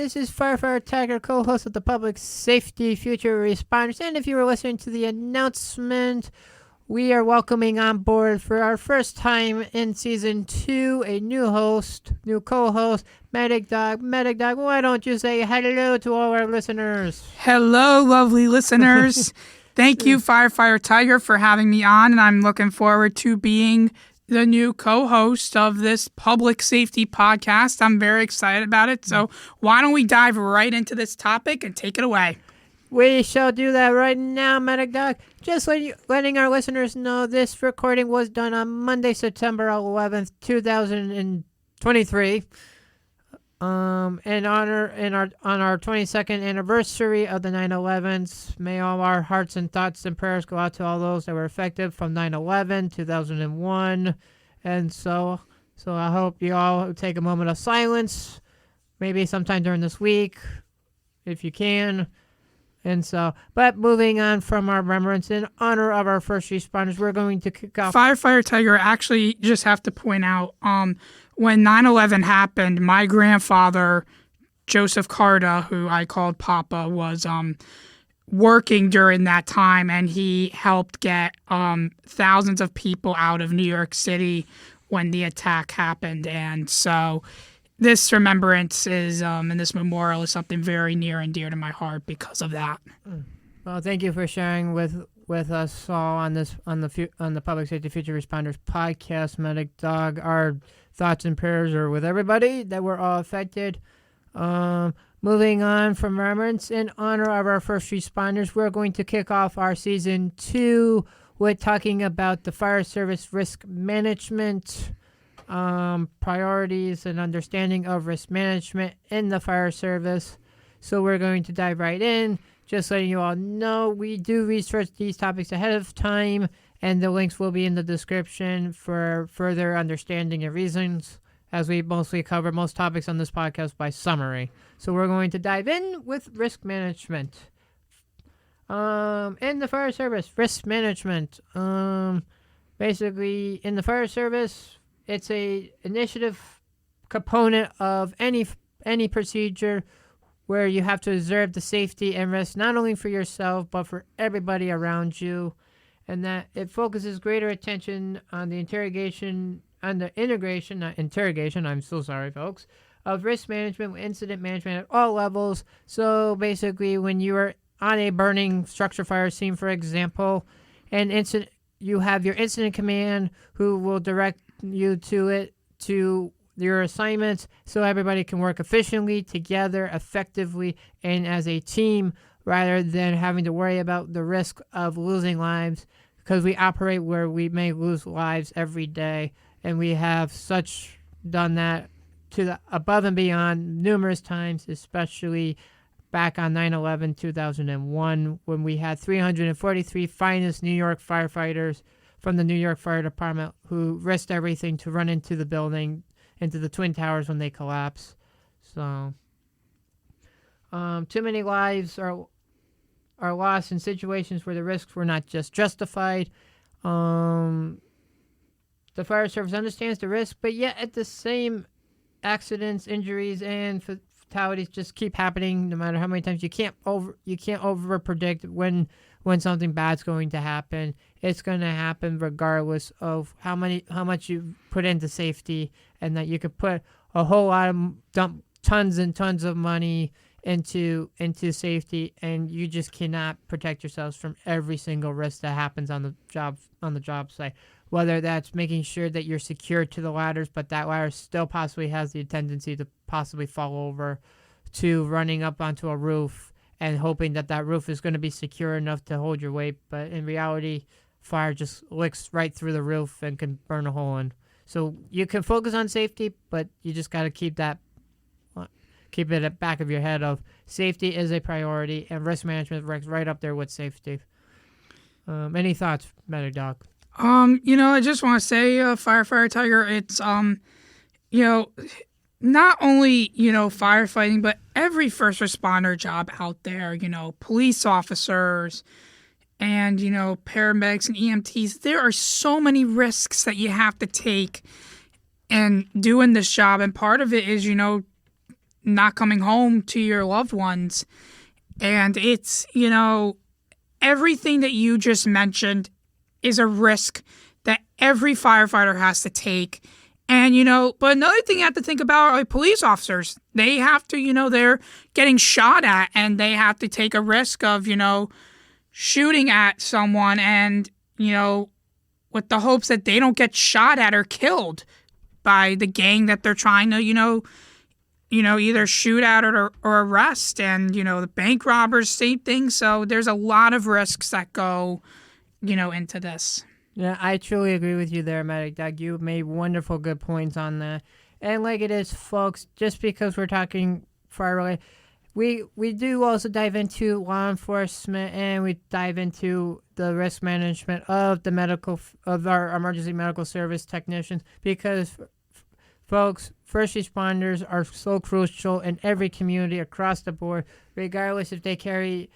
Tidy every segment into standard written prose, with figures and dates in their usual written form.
This is Firefighter Tiger, co-host of the Public Safety Future Responders. And if you were listening to the announcement, we are welcoming on board for our first time in Season 2 a new co-host, Medic Dog. Medic Dog, why don't you say hello to all our listeners? Hello, lovely listeners. Thank you, Firefighter Tiger, for having me on, and I'm looking forward to being the new co-host of this public safety podcast. I'm very excited about it. So why don't we dive right into this topic and take it away? We shall do that right now, Medic Dog. Just letting our listeners know this recording was done on Monday, September 11th, 2023. On our 22nd anniversary of the 9/11s. May all our hearts and thoughts and prayers go out to all those that were affected from 9/11, 2001. And so I hope you all take a moment of silence, maybe sometime during this week, if you can. But moving on from our remembrance in honor of our first responders, we're going to kick off. Firefighter Tiger, actually just have to point out, when 9/11 happened, my grandfather, Joseph Carta, who I called Papa, was working during that time, and he helped get thousands of people out of New York City when the attack happened. And so this remembrance is, and this memorial is something very near and dear to my heart because of that. Well, thank you for sharing with us all on the Public Safety Future Responders podcast, Medic Dog. Our thoughts and prayers are with everybody that were all affected. Moving on from remembrance in honor of our first responders, we're going to kick off our Season 2 with talking about the fire service risk management, priorities and understanding of risk management in the fire service. So we're going to dive right in. Just letting you all know, we do research these topics ahead of time, and the links will be in the description for further understanding and reasons, as we mostly cover most topics on this podcast by summary. So we're going to dive in with risk management. In the fire service, risk management. Basically, in the fire service, it's a initiative component of any procedure where you have to observe the safety and risk not only for yourself but for everybody around you, and that it focuses greater attention on the integration, I'm so sorry, folks, of risk management, incident management at all levels. So basically, when you are on a burning structure fire scene, for example, you have your incident command who will direct you to your assignments so everybody can work efficiently, together, effectively, and as a team, rather than having to worry about the risk of losing lives, because we operate where we may lose lives every day, and we have done that to the above and beyond numerous times, especially back on 9/11, 2001, when we had 343 finest New York firefighters from the New York Fire Department who risked everything to run into the building, into the Twin Towers when they collapse. So, too many lives are lost in situations where the risks were not just justified. The fire service understands the risk, but yet at the same, accidents, injuries, and fatalities just keep happening. No matter how many times you can't over predict when something bad's going to happen. It's going to happen regardless of how much you put into safety, and that you could put a whole lot of tons and tons of money into safety, and you just cannot protect yourselves from every single risk that happens on the job site. Whether that's making sure that you're secured to the ladders, but that ladder still possibly has the tendency to possibly fall over, to running up onto a roof and hoping that roof is going to be secure enough to hold your weight, but in reality, fire just licks right through the roof and can burn a hole in. So you can focus on safety, but you just got to keep it at the back of your head of safety is a priority, and risk management ranks right up there with safety. Any thoughts, Medic Doc? I just want to say, Firefighter Tiger, it's, not only, firefighting, but every first responder job out there, police officers and, paramedics and EMTs, there are so many risks that you have to take in doing this job. And part of it is, not coming home to your loved ones. And it's, everything that you just mentioned is a risk that every firefighter has to take. And, but another thing you have to think about are police officers. They have to, they're getting shot at, and they have to take a risk of, shooting at someone and, with the hopes that they don't get shot at or killed by the gang that they're trying to, either shoot at or arrest. And, the bank robbers, same thing. So there's a lot of risks that go, into this. Yeah, I truly agree with you there, Medic Doug. You made wonderful, good points on that. And like it is, folks, just because we're talking fire related, we do also dive into law enforcement, and we dive into the risk management of of our emergency medical service technicians, because folks, first responders are so crucial in every community across the board, regardless if they carry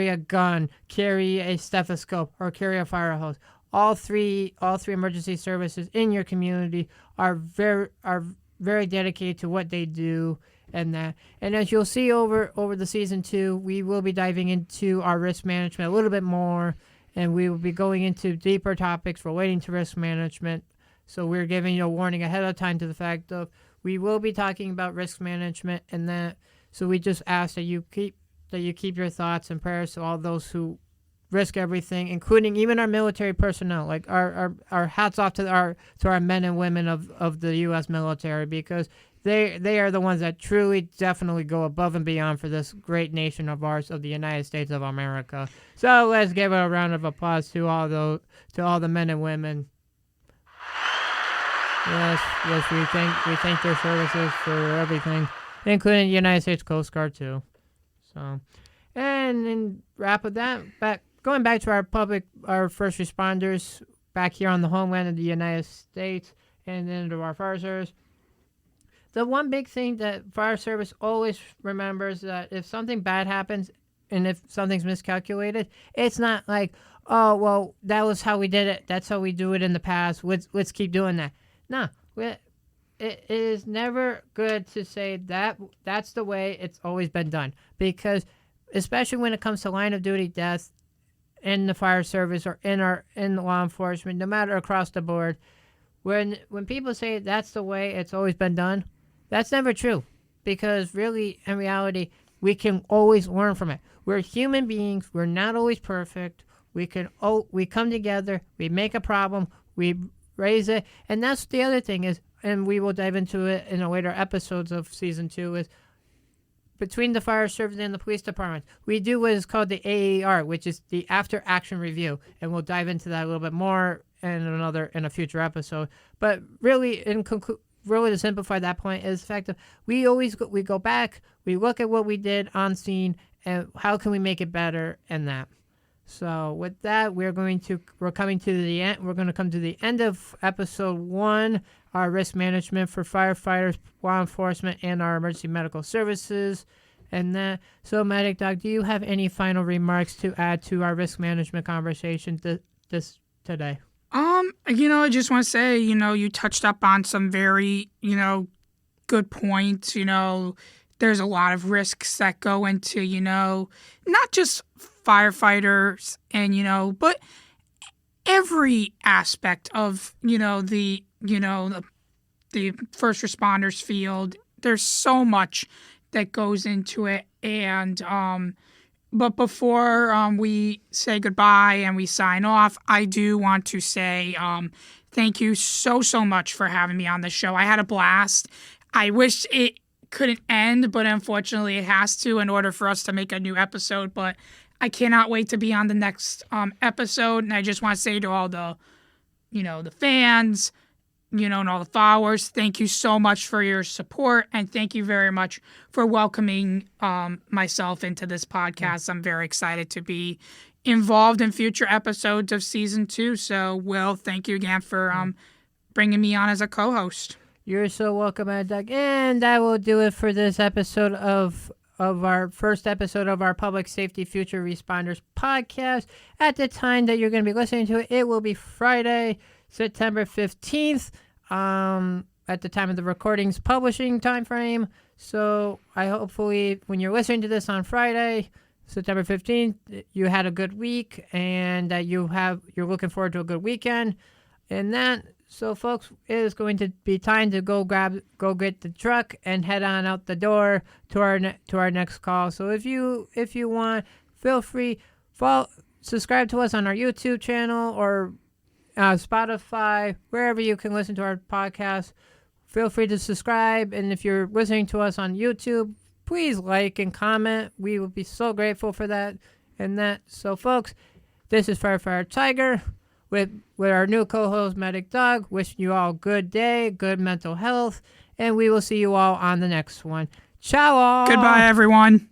a gun, carry a stethoscope, or carry a fire hose. All three emergency services in your community are very dedicated to what they do, and as you'll see over the season 2, we will be diving into our risk management a little bit more, and we will be going into deeper topics relating to risk management. So we're giving you a warning ahead of time to the fact of we will be talking about risk management and that. So we just ask that you keep your thoughts and prayers to all those who risk everything, including even our military personnel. Like our hats off to our men and women of the U.S. military, because they are the ones that truly, definitely go above and beyond for this great nation of ours, of the United States of America. So let's give a round of applause to all the men and women. Yes, we thank their services for everything, including the United States Coast Guard too. So, and in wrap of that, going back to our first responders back here on the homeland of the United States, and then to our fire service. The one big thing that fire service always remembers, that if something bad happens and if something's miscalculated, it's not like, oh, well, that was how we did it. That's how we do it in the past. Let's keep doing that. No, it is never good to say that that's the way it's always been done, because especially when it comes to line of duty deaths in the fire service or in the law enforcement, no matter across the board, when people say that's the way it's always been done, that's never true, because really, in reality, we can always learn from it. We're human beings. We're not always perfect. We come together. We make a problem. We raise it, and that's the other thing is, and we will dive into it in the later episodes of season 2, is between the fire service and the police department, we do what is called the AAR, which is the after action review, and we'll dive into that a little bit more in a future episode. But really, really to simplify that point is the fact that we go back, we look at what we did on scene, and how can we make it better, and that. So with that, we're coming to the end. We're going to come to the end of episode 1, our risk management for firefighters, law enforcement, and our emergency medical services. And that. So, Medic Doc, do you have any final remarks to add to our risk management conversation today? I just want to say, you touched up on some very, good points. There's a lot of risks that go into, not just firefighters and, but every aspect of, the first responders field. There's so much that goes into it. And, but before we say goodbye and we sign off, I do want to say thank you so much for having me on the show. I had a blast. I wish it couldn't end, but unfortunately it has to in order for us to make a new episode. But I cannot wait to be on the next episode. And I just want to say to all the, the fans, and all the followers, thank you so much for your support. And thank you very much for welcoming myself into this podcast. I'm very excited to be involved in future episodes of season 2. So, Will, thank you again for bringing me on as a co-host. You're so welcome, Doug. And that will do it for this episode of our first episode of our Public Safety Future Responders podcast. At the time that you're going to be listening to it, it will be Friday, September 15th. at the time of the recording's publishing time frame. So I hopefully, when you're listening to this on Friday, September 15th, you had a good week and that you're looking forward to a good weekend. And that, so folks, it is going to be time to go get the truck and head on out the door to our next call. So if you want, feel free, subscribe to us on our YouTube channel or Spotify, wherever you can listen to our podcast. Feel free to subscribe, and if you're listening to us on YouTube, please like and comment. We would be so grateful for that. So, folks, this is Firefighter Tiger with our new co-host Medic Doug. Wishing you all a good day, good mental health, and we will see you all on the next one. Ciao all. Goodbye, everyone.